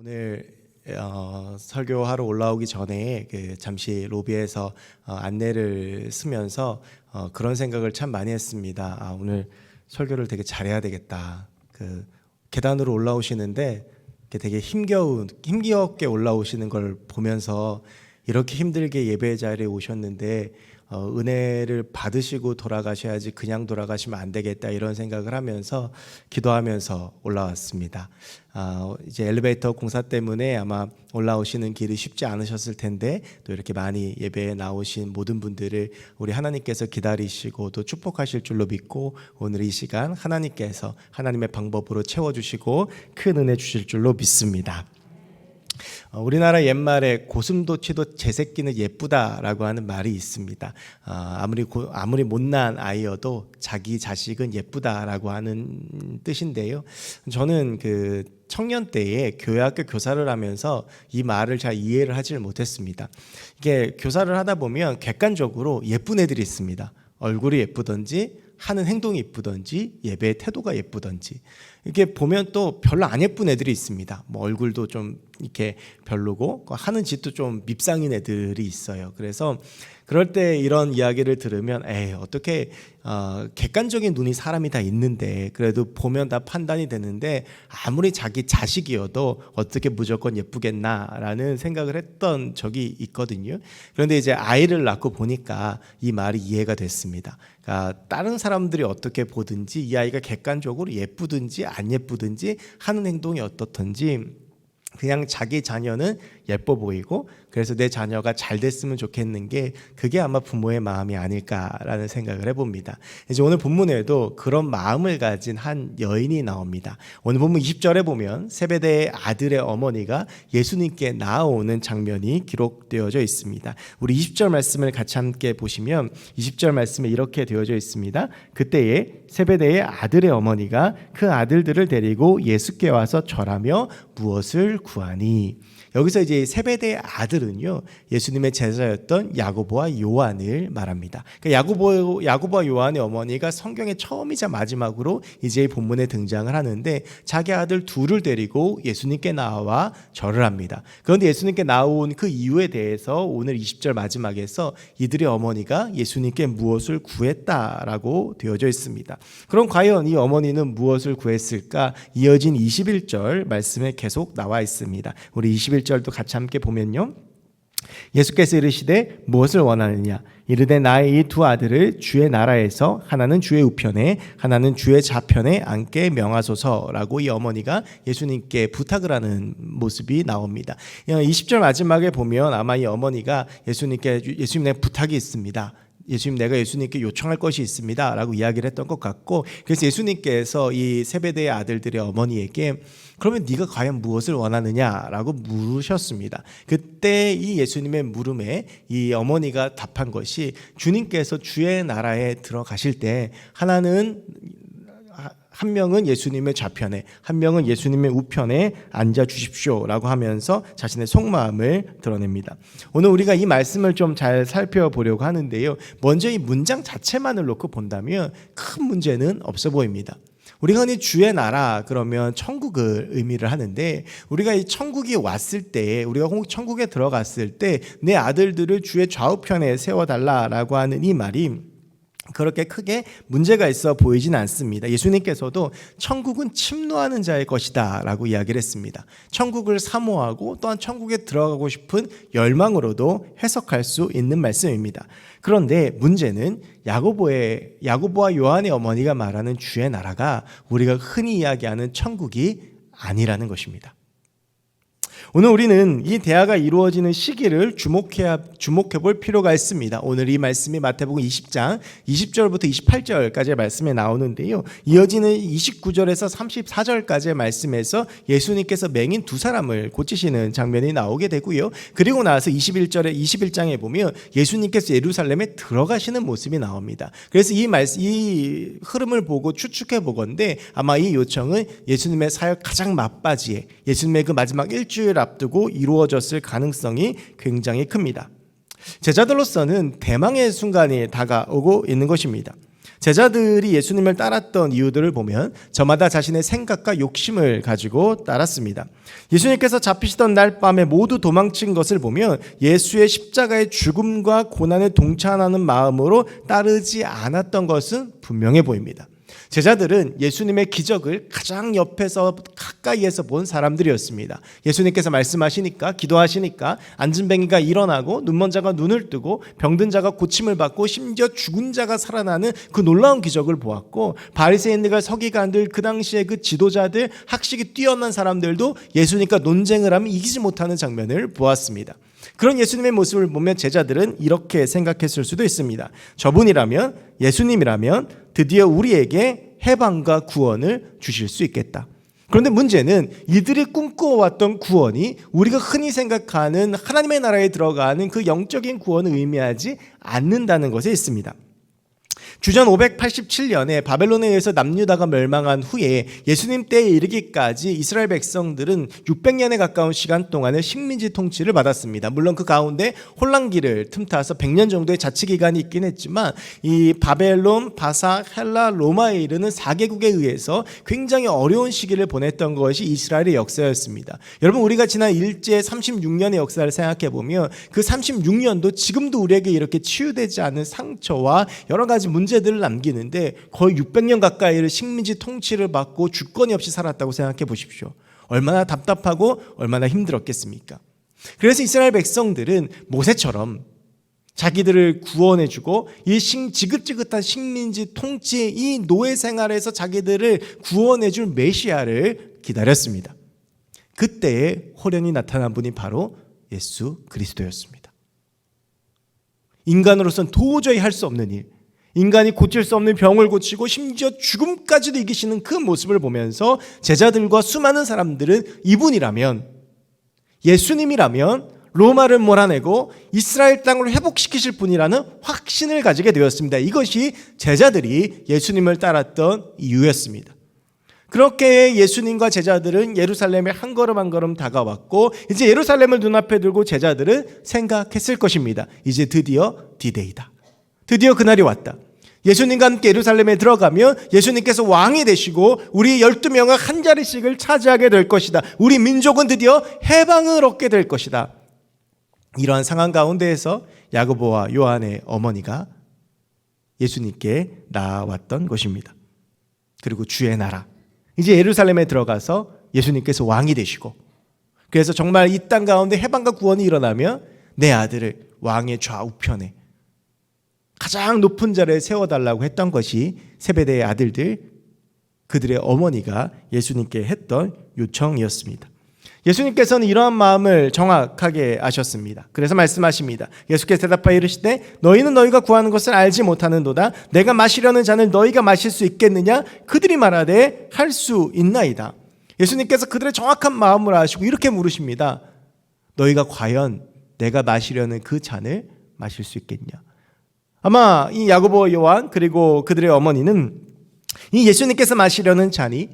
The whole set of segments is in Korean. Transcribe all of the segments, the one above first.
오늘 설교하러 올라오기 전에 잠시 로비에서 안내를 쓰면서 그런 생각을 참 많이 했습니다. 오늘 설교를 되게 잘해야 되겠다. 계단으로 올라오시는데 되게 힘겹게 올라오시는 걸 보면서 이렇게 힘들게 예배 자리에 오셨는데 은혜를 받으시고 돌아가셔야지 그냥 돌아가시면 안 되겠다, 이런 생각을 하면서 기도하면서 올라왔습니다. 이제 엘리베이터 공사 때문에 아마 올라오시는 길이 쉽지 않으셨을 텐데, 또 이렇게 많이 예배에 나오신 모든 분들을 우리 하나님께서 기다리시고 또 축복하실 줄로 믿고, 오늘 이 시간 하나님께서 하나님의 방법으로 채워주시고 큰 은혜 주실 줄로 믿습니다. 우리나라 옛말에 고슴도치도 제 새끼는 예쁘다라고 하는 말이 있습니다. 아무리 못난 아이여도 자기 자식은 예쁘다라고 하는 뜻인데요. 저는 청년 때에 교회학교 교사를 하면서 이 말을 잘 이해를 하지를 못했습니다. 이게 교사를 하다 보면 객관적으로 예쁜 애들이 있습니다. 얼굴이 예쁘든지 하는 행동이 예쁘든지 예배의 태도가 예쁘든지, 이렇게 보면 또 별로 안 예쁜 애들이 있습니다. 얼굴도 좀 이렇게 별로고 하는 짓도 좀 밉상인 애들이 있어요. 그래서 그럴 때 이런 이야기를 들으면 어떻게 객관적인 눈이 사람이 다 있는데, 그래도 보면 다 판단이 되는데 아무리 자기 자식이어도 어떻게 무조건 예쁘겠나라는 생각을 했던 적이 있거든요. 그런데 이제 아이를 낳고 보니까 이 말이 이해가 됐습니다. 그러니까 다른 사람들이 어떻게 보든지 이 아이가 객관적으로 예쁘든지 안 예쁘든지 하는 행동이 어떻든지 그냥 자기 자녀는 예뻐 보이고, 그래서 내 자녀가 잘 됐으면 좋겠는 게 그게 아마 부모의 마음이 아닐까라는 생각을 해봅니다. 이제 오늘 본문에도 그런 마음을 가진 한 여인이 나옵니다. 오늘 본문 20절에 보면 세베대의 아들의 어머니가 예수님께 나아오는 장면이 기록되어져 있습니다. 우리 20절 말씀을 같이 함께 보시면 20절 말씀에 이렇게 되어져 있습니다. 그때에 세베대의 아들의 어머니가 그 아들들을 데리고 예수께 와서 절하며 무엇을 구하니. 여기서 이제 세베대의 아들은요, 예수님의 제자였던 야고보와 요한을 말합니다. 그러니까 야고보와 요한의 어머니가 성경의 처음이자 마지막으로 이제 본문에 등장을 하는데, 자기 아들 둘을 데리고 예수님께 나와 절을 합니다. 그런데 예수님께 나온 그 이유에 대해서 오늘 20절 마지막에서 이들의 어머니가 예수님께 무엇을 구했다라고 되어져 있습니다. 그럼 과연 이 어머니는 무엇을 구했을까? 이어진 21절 말씀에 계속 나와 있습니다. 우리 21절도 같이 함께 보면요, 예수께서 이르시되 무엇을 원하느냐? 이르되 나의 이 두 아들을 주의 나라에서 하나는 주의 우편에 하나는 주의 좌편에 앉게 명하소서라고 이 어머니가 예수님께 부탁을 하는 모습이 나옵니다. 20절 마지막에 보면 아마 이 어머니가 예수님께 예수님 내 부탁이 있습니다, 예수님 내가 예수님께 요청할 것이 있습니다 라고 이야기를 했던 것 같고, 그래서 예수님께서 이 세베대의 아들들의 어머니에게 그러면 네가 과연 무엇을 원하느냐라고 물으셨습니다. 그때 이 예수님의 물음에 이 어머니가 답한 것이, 주님께서 주의 나라에 들어가실 때 한 명은 예수님의 좌편에 한 명은 예수님의 우편에 앉아 주십시오라고 하면서 자신의 속마음을 드러냅니다. 오늘 우리가 이 말씀을 좀 잘 살펴보려고 하는데요, 먼저 이 문장 자체만을 놓고 본다면 큰 문제는 없어 보입니다. 우리가 흔히 주의 나라 그러면 천국을 의미를 하는데, 우리가 이 천국이 왔을 때, 우리가 천국에 들어갔을 때 내 아들들을 주의 좌우편에 세워달라라고 하는 이 말이 그렇게 크게 문제가 있어 보이진 않습니다. 예수님께서도 천국은 침노하는 자의 것이다 라고 이야기를 했습니다. 천국을 사모하고 또한 천국에 들어가고 싶은 열망으로도 해석할 수 있는 말씀입니다. 그런데 문제는 야고보와 요한의 어머니가 말하는 주의 나라가 우리가 흔히 이야기하는 천국이 아니라는 것입니다. 오늘 우리는 이 대화가 이루어지는 시기를 주목해 볼 필요가 있습니다. 오늘 이 말씀이 마태복음 20장 20절부터 28절까지의 말씀에 나오는데요, 이어지는 29절에서 34절까지의 말씀에서 예수님께서 맹인 두 사람을 고치시는 장면이 나오게 되고요, 그리고 나서 21장에 보면 예수님께서 예루살렘에 들어가시는 모습이 나옵니다. 그래서 이 흐름을 보고 추측해 보건대 아마 이 요청은 예수님의 사역 가장 막바지에, 예수님의 그 마지막 일주일 앞두고 이루어졌을 가능성이 굉장히 큽니다. 제자들로서는 대망의 순간이 다가오고 있는 것입니다. 제자들이 예수님을 따랐던 이유들을 보면 저마다 자신의 생각과 욕심을 가지고 따랐습니다. 예수님께서 잡히시던 날 밤에 모두 도망친 것을 보면 예수의 십자가의 죽음과 고난에 동참하는 마음으로 따르지 않았던 것은 분명해 보입니다. 제자들은 예수님의 기적을 가장 옆에서 가까이에서 본 사람들이었습니다. 예수님께서 말씀하시니까, 기도하시니까 앉은 뱅이가 일어나고 눈먼 자가 눈을 뜨고 병든 자가 고침을 받고 심지어 죽은 자가 살아나는 그 놀라운 기적을 보았고, 바리새인들과 서기관들, 그 당시에 그 지도자들, 학식이 뛰어난 사람들도 예수님과 논쟁을 하면 이기지 못하는 장면을 보았습니다. 그런 예수님의 모습을 보면 제자들은 이렇게 생각했을 수도 있습니다. 저분이라면, 예수님이라면 드디어 우리에게 해방과 구원을 주실 수 있겠다. 그런데 문제는 이들이 꿈꿔왔던 구원이 우리가 흔히 생각하는 하나님의 나라에 들어가는 그 영적인 구원을 의미하지 않는다는 것에 있습니다. 주전 587년에 바벨론에 의해서 남유다가 멸망한 후에 예수님 때에 이르기까지 이스라엘 백성들은 600년에 가까운 시간 동안을 식민지 통치를 받았습니다. 물론 그 가운데 혼란기를 틈타서 100년 정도의 자치기간이 있긴 했지만 이 바벨론, 바사, 헬라, 로마에 이르는 4개국에 의해서 굉장히 어려운 시기를 보냈던 것이 이스라엘의 역사였습니다. 여러분, 우리가 지난 일제 36년의 역사를 생각해 보면 그 36년도 지금도 우리에게 이렇게 치유되지 않은 상처와 여러 가지 문제들을 남기는데 거의 600년 가까이를 식민지 통치를 받고 주권이 없이 살았다고 생각해 보십시오. 얼마나 답답하고 얼마나 힘들었겠습니까? 그래서 이스라엘 백성들은 모세처럼 자기들을 구원해주고 이 지긋지긋한 식민지 통치, 이 노예 생활에서 자기들을 구원해줄 메시아를 기다렸습니다. 그때에 호련히 나타난 분이 바로 예수 그리스도였습니다. 인간으로서는 도저히 할 수 없는 일, 인간이 고칠 수 없는 병을 고치고 심지어 죽음까지도 이기시는 그 모습을 보면서 제자들과 수많은 사람들은 이분이라면, 예수님이라면 로마를 몰아내고 이스라엘 땅을 회복시키실 분이라는 확신을 가지게 되었습니다. 이것이 제자들이 예수님을 따랐던 이유였습니다. 그렇게 예수님과 제자들은 예루살렘에 한 걸음 한 걸음 다가왔고, 이제 예루살렘을 눈앞에 두고 제자들은 생각했을 것입니다. 이제 드디어 디데이다. 드디어 그날이 왔다. 예수님과 함께 예루살렘에 들어가면 예수님께서 왕이 되시고 우리 12명을 한 자리씩을 차지하게 될 것이다. 우리 민족은 드디어 해방을 얻게 될 것이다. 이러한 상황 가운데에서 야고보와 요한의 어머니가 예수님께 나아왔던 것입니다. 그리고 주의 나라, 이제 예루살렘에 들어가서 예수님께서 왕이 되시고, 그래서 정말 이 땅 가운데 해방과 구원이 일어나면 내 아들을 왕의 좌우편에 가장 높은 자리에 세워달라고 했던 것이 세베대의 아들들, 그들의 어머니가 예수님께 했던 요청이었습니다. 예수님께서는 이러한 마음을 정확하게 아셨습니다. 그래서 말씀하십니다. 예수께서 대답하여 이르시되 너희는 너희가 구하는 것을 알지 못하는도다. 내가 마시려는 잔을 너희가 마실 수 있겠느냐? 그들이 말하되 할 수 있나이다. 예수님께서 그들의 정확한 마음을 아시고 이렇게 물으십니다. 너희가 과연 내가 마시려는 그 잔을 마실 수 있겠냐? 아마 이 야고보, 요한, 그리고 그들의 어머니는 이 예수님께서 마시려는 잔이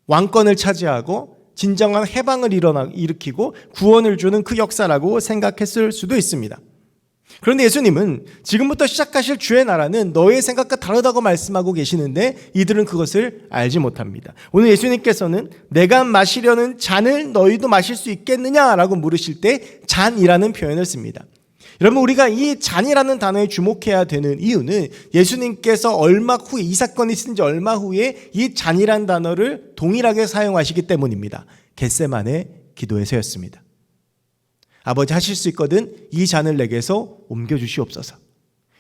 왕권을 차지하고 진정한 해방을 일으키고 구원을 주는 그 역사라고 생각했을 수도 있습니다. 그런데 예수님은 지금부터 시작하실 주의 나라는 너의 생각과 다르다고 말씀하고 계시는데 이들은 그것을 알지 못합니다. 오늘 예수님께서는 내가 마시려는 잔을 너희도 마실 수 있겠느냐라고 물으실 때 잔이라는 표현을 씁니다. 여러분, 우리가 이 잔이라는 단어에 주목해야 되는 이유는 예수님께서 얼마 후에, 이 사건이 있은 지 얼마 후에 이 잔이라는 단어를 동일하게 사용하시기 때문입니다. 겟세마네 기도에서였습니다. 아버지, 하실 수 있거든 이 잔을 내게서 옮겨주시옵소서.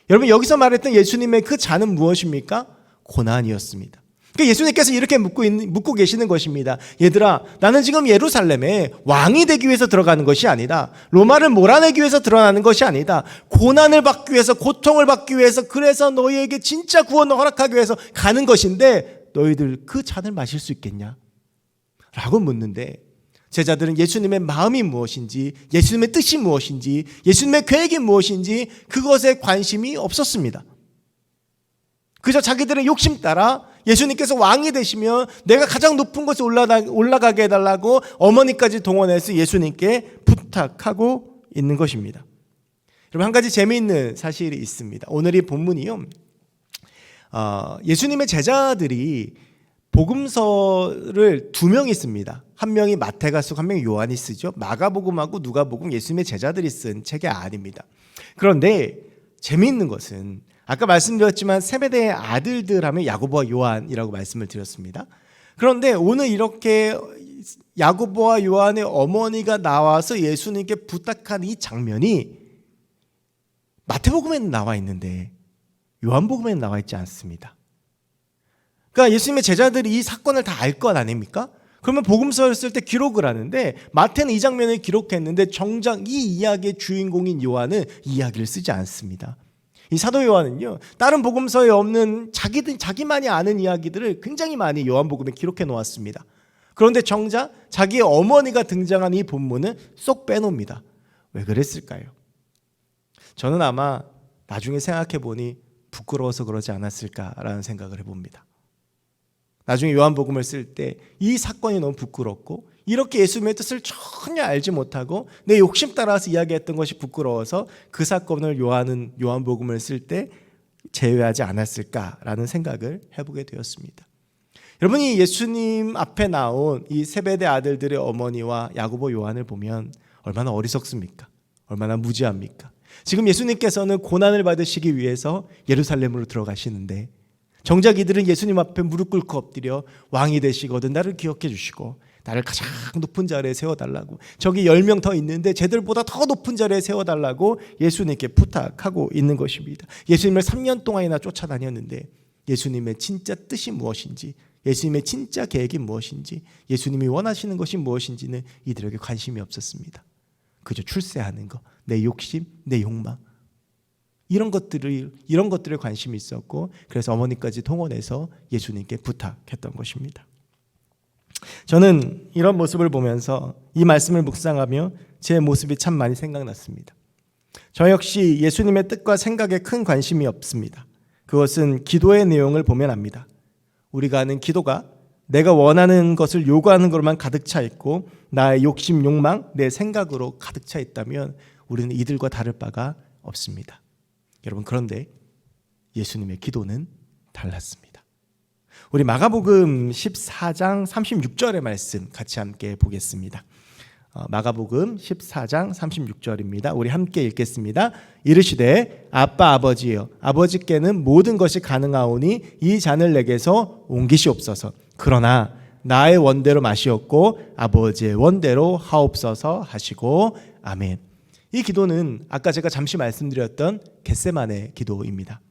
여러분, 여기서 말했던 예수님의 그 잔은 무엇입니까? 고난이었습니다. 그러니까 예수님께서 이렇게 묻고 계시는 것입니다. 얘들아, 나는 지금 예루살렘에 왕이 되기 위해서 들어가는 것이 아니다. 로마를 몰아내기 위해서 들어가는 것이 아니다. 고난을 받기 위해서, 고통을 받기 위해서, 그래서 너희에게 진짜 구원을 허락하기 위해서 가는 것인데 너희들 그 잔을 마실 수 있겠냐? 라고 묻는데 제자들은 예수님의 마음이 무엇인지, 예수님의 뜻이 무엇인지, 예수님의 계획이 무엇인지 그것에 관심이 없었습니다. 그저 자기들의 욕심 따라 예수님께서 왕이 되시면 내가 가장 높은 곳에 올라가게 해달라고 어머니까지 동원해서 예수님께 부탁하고 있는 것입니다. 여러분, 한 가지 재미있는 사실이 있습니다. 오늘 이 본문이요, 예수님의 제자들이 복음서를 두 명이 씁니다. 한 명이 마태가 쓰고 한 명이 요한이 쓰죠. 마가복음하고 누가복음 예수님의 제자들이 쓴 책이 아닙니다. 그런데 재미있는 것은 아까 말씀드렸지만 세베대의 아들들 하면 야고보와 요한이라고 말씀을 드렸습니다. 그런데 오늘 이렇게 야고보와 요한의 어머니가 나와서 예수님께 부탁한 이 장면이 마태복음에는 나와 있는데 요한복음에는 나와 있지 않습니다. 그러니까 예수님의 제자들이 이 사건을 다 알 것 아닙니까? 그러면 복음서를 쓸 때 기록을 하는데 마태는 이 장면을 기록했는데 정작 이 이야기의 주인공인 요한은 이 이야기를 쓰지 않습니다. 이 사도 요한은요, 다른 복음서에 없는 자기만이 아는 이야기들을 굉장히 많이 요한복음에 기록해 놓았습니다. 그런데 정작 자기의 어머니가 등장한 이 본문은 쏙 빼놓습니다. 왜 그랬을까요? 저는 아마 나중에 생각해 보니 부끄러워서 그러지 않았을까라는 생각을 해봅니다. 나중에 요한복음을 쓸 때 이 사건이 너무 부끄럽고 이렇게 예수님의 뜻을 전혀 알지 못하고 내 욕심 따라서 이야기했던 것이 부끄러워서 그 사건을 요한복음을 쓸 때 제외하지 않았을까라는 생각을 해보게 되었습니다. 여러분이 예수님 앞에 나온 이 세베대 아들들의 어머니와 야고보 요한을 보면 얼마나 어리석습니까? 얼마나 무지합니까? 지금 예수님께서는 고난을 받으시기 위해서 예루살렘으로 들어가시는데 정작 이들은 예수님 앞에 무릎 꿇고 엎드려 왕이 되시거든 나를 기억해 주시고 나를 가장 높은 자리에 세워달라고, 저기 10명 더 있는데 쟤들보다 더 높은 자리에 세워달라고 예수님께 부탁하고 있는 것입니다. 예수님을 3년 동안이나 쫓아다녔는데 예수님의 진짜 뜻이 무엇인지, 예수님의 진짜 계획이 무엇인지, 예수님이 원하시는 것이 무엇인지는 이들에게 관심이 없었습니다. 그저 출세하는 것, 내 욕심, 내 욕망, 이런 것들에 관심이 있었고, 그래서 어머니까지 동원해서 예수님께 부탁했던 것입니다. 저는 이런 모습을 보면서 이 말씀을 묵상하며 제 모습이 참 많이 생각났습니다. 저 역시 예수님의 뜻과 생각에 큰 관심이 없습니다. 그것은 기도의 내용을 보면 압니다. 우리가 하는 기도가 내가 원하는 것을 요구하는 것로만 가득 차 있고 나의 욕심, 욕망, 내 생각으로 가득 차 있다면 우리는 이들과 다를 바가 없습니다. 여러분, 그런데 예수님의 기도는 달랐습니다. 우리 마가복음 14장 36절의 말씀 같이 함께 보겠습니다. 마가복음 14장 36절입니다. 우리 함께 읽겠습니다. 이르시되 아빠 아버지여, 아버지께는 모든 것이 가능하오니 이 잔을 내게서 옮기시옵소서. 그러나 나의 원대로 마시옵고 아버지의 원대로 하옵소서 하시고 아멘. 이 기도는 아까 제가 잠시 말씀드렸던 겟세마네 기도입니다.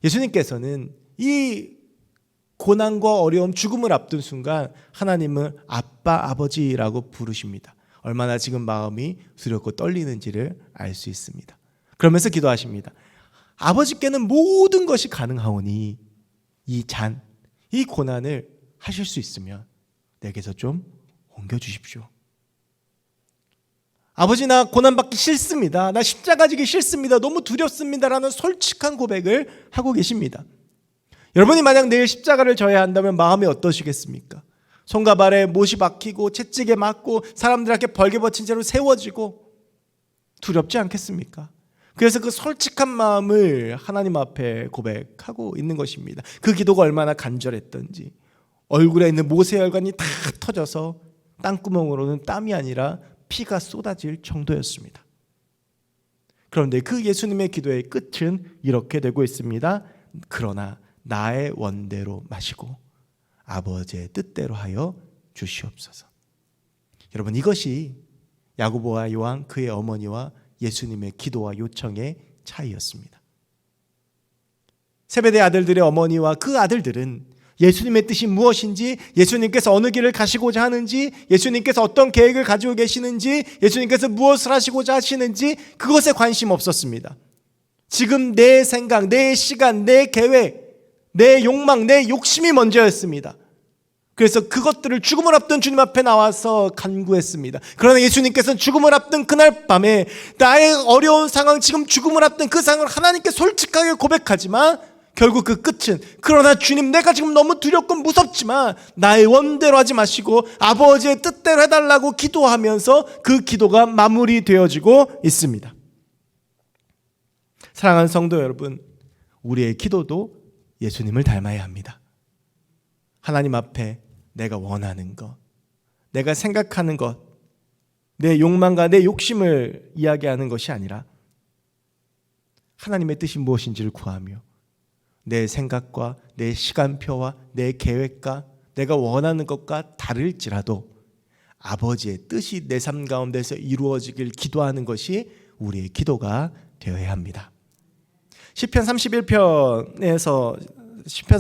예수님께서는 이 고난과 어려움, 죽음을 앞둔 순간 하나님을 아빠, 아버지라고 부르십니다. 얼마나 지금 마음이 두렵고 떨리는지를 알 수 있습니다. 그러면서 기도하십니다. 아버지께는 모든 것이 가능하오니 이 잔, 이 고난을 하실 수 있으면 내게서 좀 옮겨주십시오. 아버지, 나 고난받기 싫습니다. 나 십자가 지기 싫습니다. 너무 두렵습니다라는 솔직한 고백을 하고 계십니다. 여러분이 만약 내일 십자가를 져야 한다면 마음이 어떠시겠습니까? 손과 발에 못이 박히고 채찍에 맞고 사람들에게 벌게 벗친 채로 세워지고 두렵지 않겠습니까? 그래서 그 솔직한 마음을 하나님 앞에 고백하고 있는 것입니다. 그 기도가 얼마나 간절했던지 얼굴에 있는 모세혈관이 다 터져서 땅구멍으로는 땀이 아니라 피가 쏟아질 정도였습니다. 그런데 그 예수님의 기도의 끝은 이렇게 되고 있습니다. 그러나 나의 원대로 마시고 아버지의 뜻대로 하여 주시옵소서. 여러분, 이것이 야고보와 요한, 그의 어머니와 예수님의 기도와 요청의 차이였습니다. 세베대 아들들의 어머니와 그 아들들은 예수님의 뜻이 무엇인지, 예수님께서 어느 길을 가시고자 하는지, 예수님께서 어떤 계획을 가지고 계시는지, 예수님께서 무엇을 하시고자 하시는지 그것에 관심 없었습니다. 지금 내 생각, 내 시간, 내 계획, 내 욕망, 내 욕심이 먼저였습니다. 그래서 그것들을 죽음을 앞둔 주님 앞에 나와서 간구했습니다. 그러나 예수님께서는 죽음을 앞둔 그날 밤에 나의 어려운 상황, 지금 죽음을 앞둔 그 상황을 하나님께 솔직하게 고백하지만 결국 그 끝은, 그러나 주님, 내가 지금 너무 두렵고 무섭지만 나의 원대로 하지 마시고 아버지의 뜻대로 해달라고 기도하면서 그 기도가 마무리되어지고 있습니다. 사랑하는 성도 여러분, 우리의 기도도 예수님을 닮아야 합니다. 하나님 앞에 내가 원하는 것, 내가 생각하는 것, 내 욕망과 내 욕심을 이야기하는 것이 아니라 하나님의 뜻이 무엇인지를 구하며 내 생각과 내 시간표와 내 계획과 내가 원하는 것과 다를지라도 아버지의 뜻이 내 삶 가운데서 이루어지길 기도하는 것이 우리의 기도가 되어야 합니다. 시편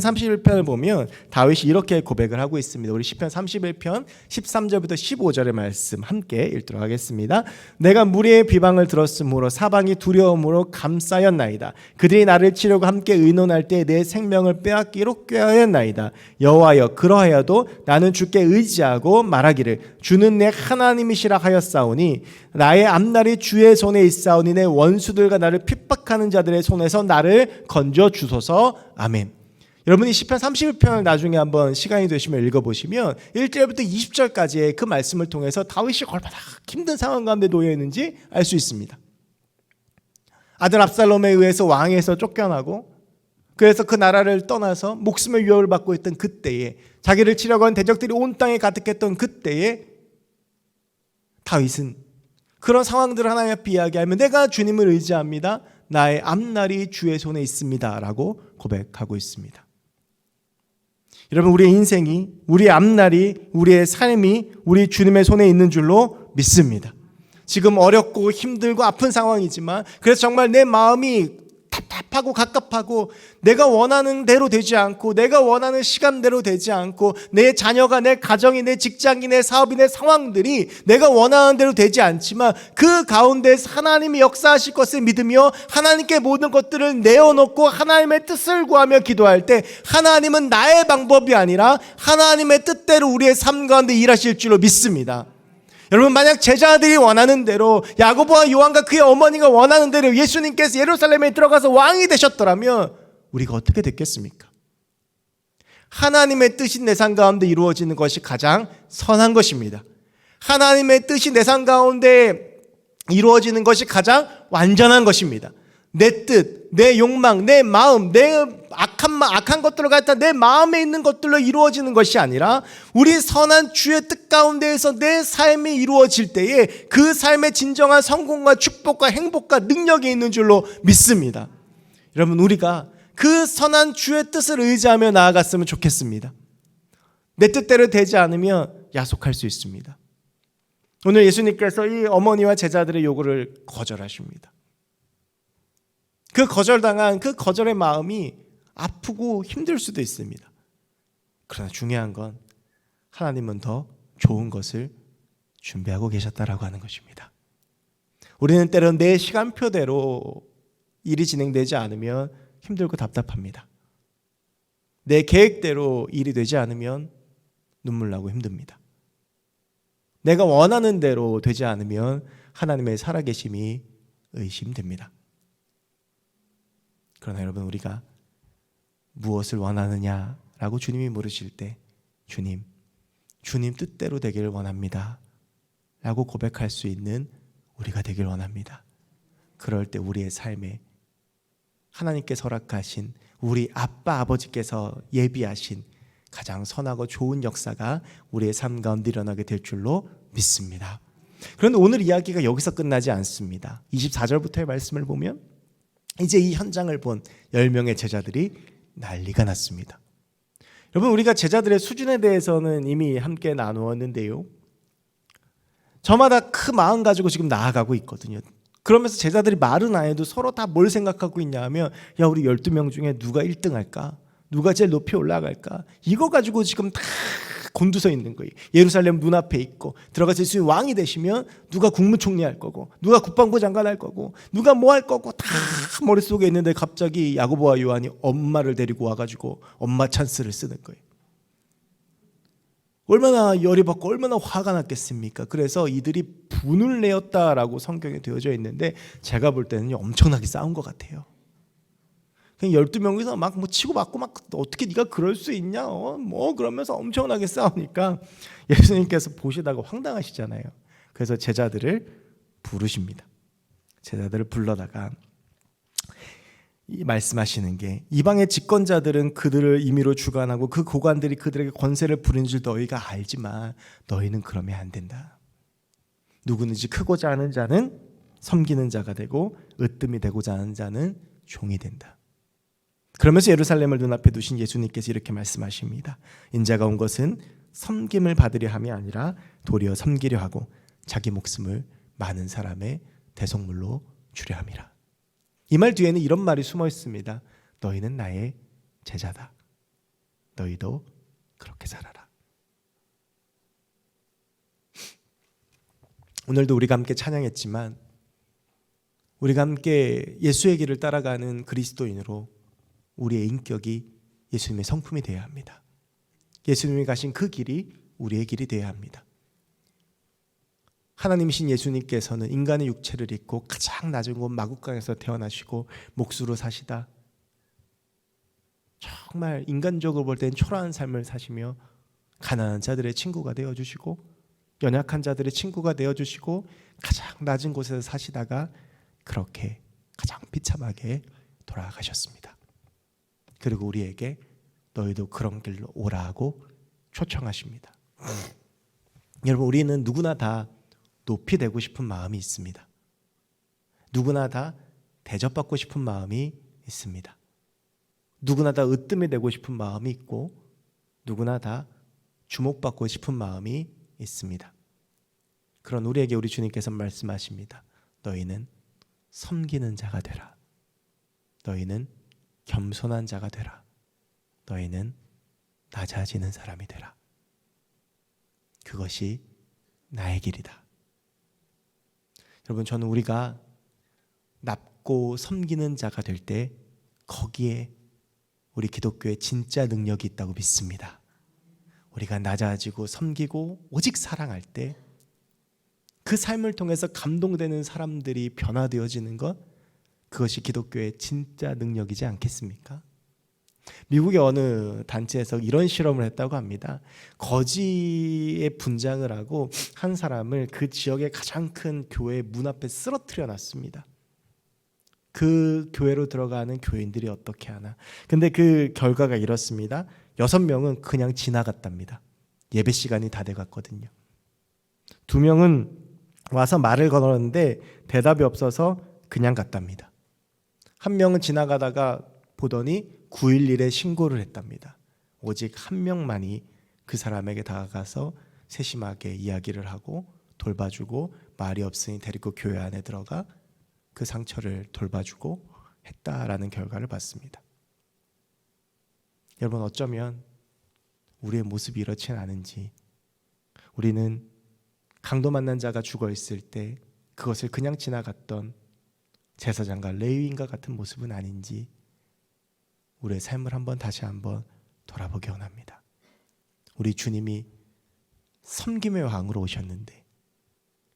31편을 보면 다윗이 이렇게 고백을 하고 있습니다. 우리 시편 31편 13절부터 15절의 말씀 함께 읽도록 하겠습니다. 내가 무리의 비방을 들었으므로 사방이 두려움으로 감싸였나이다. 그들이 나를 치려고 함께 의논할 때 내 생명을 빼앗기로 꾀하였나이다. 여호와여, 그러하여도 나는 주께 의지하고 말하기를 주는 내 하나님이시라 하였사오니 나의 앞날이 주의 손에 있사오니 내 원수들과 나를 핍박하는 자들의 손에서 나를 건져 주소서. 아멘. 여러분이 시편 31편을 나중에 한번 시간이 되시면 읽어보시면 1절부터 20절까지의 그 말씀을 통해서 다윗이 얼마나 힘든 상황 가운데 놓여 있는지 알 수 있습니다. 아들 압살롬에 의해서 왕에서 쫓겨나고 그래서 그 나라를 떠나서 목숨의 위협을 받고 있던 그때에, 자기를 치려고 한 대적들이 온 땅에 가득했던 그때에 다윗은 그런 상황들을 하나님 앞에 이야기하면 내가 주님을 의지합니다. 나의 앞날이 주의 손에 있습니다 라고 고백하고 있습니다. 여러분, 우리의 인생이, 우리의 앞날이, 우리의 삶이 우리 주님의 손에 있는 줄로 믿습니다. 지금 어렵고 힘들고 아픈 상황이지만 그래서 정말 내 마음이 답답하고 갑갑하고 내가 원하는 대로 되지 않고 내가 원하는 시간대로 되지 않고 내 자녀가, 내 가정이, 내 직장이, 내 사업이, 내 상황들이 내가 원하는 대로 되지 않지만 그 가운데서 하나님이 역사하실 것을 믿으며 하나님께 모든 것들을 내어놓고 하나님의 뜻을 구하며 기도할 때 하나님은 나의 방법이 아니라 하나님의 뜻대로 우리의 삶 가운데 일하실 줄로 믿습니다. 여러분, 만약 제자들이 원하는 대로, 야고보와 요한과 그의 어머니가 원하는 대로 예수님께서 예루살렘에 들어가서 왕이 되셨더라면 우리가 어떻게 됐겠습니까? 하나님의 뜻이 내 삶 가운데 이루어지는 것이 가장 선한 것입니다. 하나님의 뜻이 내 삶 가운데 이루어지는 것이 가장 완전한 것입니다. 내 뜻, 내 욕망, 내 마음, 내 악한 것들을 갖다 내 마음에 있는 것들로 이루어지는 것이 아니라 우리 선한 주의 뜻 가운데에서 내 삶이 이루어질 때에 그 삶의 진정한 성공과 축복과 행복과 능력이 있는 줄로 믿습니다. 여러분, 우리가 그 선한 주의 뜻을 의지하며 나아갔으면 좋겠습니다. 내 뜻대로 되지 않으면 야속할 수 있습니다. 오늘 예수님께서 이 어머니와 제자들의 요구를 거절하십니다. 그 거절당한 그 거절의 마음이 아프고 힘들 수도 있습니다. 그러나 중요한 건 하나님은 더 좋은 것을 준비하고 계셨다라고 하는 것입니다. 우리는 때론 내 시간표대로 일이 진행되지 않으면 힘들고 답답합니다. 내 계획대로 일이 되지 않으면 눈물 나고 힘듭니다. 내가 원하는 대로 되지 않으면 하나님의 살아계심이 의심됩니다. 그러나 여러분, 우리가 무엇을 원하느냐라고 주님이 물으실 때 주님 뜻대로 되기를 원합니다 라고 고백할 수 있는 우리가 되길 원합니다. 그럴 때 우리의 삶에 하나님께서 허락하신, 우리 아빠 아버지께서 예비하신 가장 선하고 좋은 역사가 우리의 삶 가운데 일어나게 될 줄로 믿습니다. 그런데 오늘 이야기가 여기서 끝나지 않습니다. 24절부터의 말씀을 보면 이제 이 현장을 본 10명의 제자들이 난리가 났습니다. 여러분, 우리가 제자들의 수준에 대해서는 이미 함께 나누었는데요, 저마다 그 마음 가지고 지금 나아가고 있거든요. 그러면서 제자들이 말은 안 해도 서로 다 뭘 생각하고 있냐 하면, 야, 우리 12명 중에 누가 1등 할까? 누가 제일 높이 올라갈까? 이거 가지고 지금 다 곤두서 있는 거예요. 예루살렘 눈앞에 있고 들어가서 예수님이 왕이 되시면 누가 국무총리 할 거고 누가 국방부 장관 할 거고 누가 뭐 할 거고 다 머릿속에 있는데 갑자기 야고보와 요한이 엄마를 데리고 와가지고 엄마 찬스를 쓰는 거예요. 얼마나 열이 받고 얼마나 화가 났겠습니까? 그래서 이들이 분을 내었다라고 성경에 되어져 있는데 제가 볼 때는 엄청나게 싸운 것 같아요. 그냥 12명이서 막 뭐 치고 받고 막 어떻게 네가 그럴 수 있냐 뭐 그러면서 엄청나게 싸우니까 예수님께서 보시다가 황당하시잖아요. 그래서 제자들을 부르십니다. 제자들을 불러다가 말씀하시는 게, 이방의 집권자들은 그들을 임의로 주관하고 그 고관들이 그들에게 권세를 부리는 줄 너희가 알지만 너희는 그러면 안 된다. 누구든지 크고자 하는 자는 섬기는 자가 되고 으뜸이 되고자 하는 자는 종이 된다. 그러면서 예루살렘을 눈앞에 두신 예수님께서 이렇게 말씀하십니다. 인자가 온 것은 섬김을 받으려 함이 아니라 도리어 섬기려 하고 자기 목숨을 많은 사람의 대속물로 주려 함이라. 이 말 뒤에는 이런 말이 숨어 있습니다. 너희는 나의 제자다. 너희도 그렇게 살아라. 오늘도 우리가 함께 찬양했지만 우리가 함께 예수의 길을 따라가는 그리스도인으로 우리의 인격이 예수님의 성품이 되어야 합니다. 예수님이 가신 그 길이 우리의 길이 되어야 합니다. 하나님이신 예수님께서는 인간의 육체를 입고 가장 낮은 곳 마국강에서 태어나시고 목수로 사시다 정말 인간적으로 볼 때는 초라한 삶을 사시며 가난한 자들의 친구가 되어주시고 연약한 자들의 친구가 되어주시고 가장 낮은 곳에서 사시다가 그렇게 가장 비참하게 돌아가셨습니다. 그리고 우리에게 너희도 그런 길로 오라고 초청하십니다. 여러분, 우리는 누구나 다 높이 되고 싶은 마음이 있습니다. 누구나 다 대접받고 싶은 마음이 있습니다. 누구나 다 으뜸이 되고 싶은 마음이 있고 누구나 다 주목받고 싶은 마음이 있습니다. 그런 우리에게 우리 주님께서 말씀하십니다. 너희는 섬기는 자가 되라. 너희는 겸손한 자가 되라. 너희는 낮아지는 사람이 되라. 그것이 나의 길이다. 여러분, 저는 우리가 낮고 섬기는 자가 될 때 거기에 우리 기독교의 진짜 능력이 있다고 믿습니다. 우리가 낮아지고 섬기고 오직 사랑할 때 그 삶을 통해서 감동되는 사람들이 변화되어지는 것, 그것이 기독교의 진짜 능력이지 않겠습니까? 미국의 어느 단체에서 이런 실험을 했다고 합니다. 거지의 분장을 하고 한 사람을 그 지역의 가장 큰 교회 문 앞에 쓰러뜨려 놨습니다. 그 교회로 들어가는 교인들이 어떻게 하나. 근데 그 결과가 이렇습니다. 6명은 그냥 지나갔답니다. 예배 시간이 다 돼갔거든요. 2명은 와서 말을 걸었는데 대답이 없어서 그냥 갔답니다. 1명은 지나가다가 보더니 911에 신고를 했답니다. 오직 1명만이 그 사람에게 다가가서 세심하게 이야기를 하고 돌봐주고 말이 없으니 데리고 교회 안에 들어가 그 상처를 돌봐주고 했다라는 결과를 봤습니다. 여러분, 어쩌면 우리의 모습이 이렇지는 않은지, 우리는 강도 만난 자가 죽어 있을 때 그것을 그냥 지나갔던 제사장과 레위인과 같은 모습은 아닌지 우리의 삶을 다시 한번 돌아보기 원합니다. 우리 주님이 섬김의 왕으로 오셨는데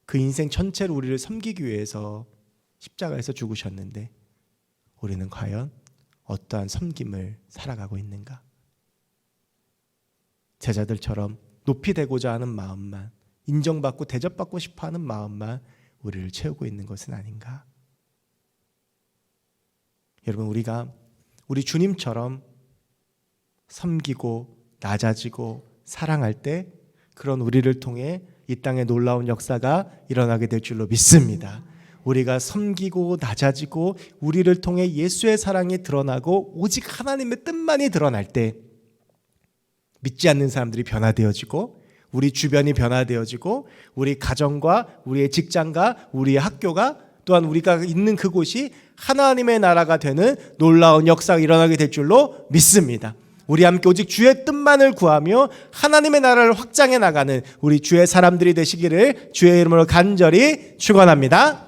그 인생 전체를 우리를 섬기기 위해서 십자가에서 죽으셨는데 우리는 과연 어떠한 섬김을 살아가고 있는가? 제자들처럼 높이 되고자 하는 마음만, 인정받고 대접받고 싶어하는 마음만 우리를 채우고 있는 것은 아닌가? 여러분, 우리가 우리 주님처럼 섬기고 낮아지고 사랑할 때 그런 우리를 통해 이 땅에 놀라운 역사가 일어나게 될 줄로 믿습니다. 우리가 섬기고 낮아지고 우리를 통해 예수의 사랑이 드러나고 오직 하나님의 뜻만이 드러날 때 믿지 않는 사람들이 변화되어지고 우리 주변이 변화되어지고 우리 가정과 우리의 직장과 우리의 학교가 또한 우리가 있는 그곳이 하나님의 나라가 되는 놀라운 역사가 일어나게 될 줄로 믿습니다. 우리 함께 오직 주의 뜻만을 구하며 하나님의 나라를 확장해 나가는 우리 주의 사람들이 되시기를 주의 이름으로 간절히 축원합니다.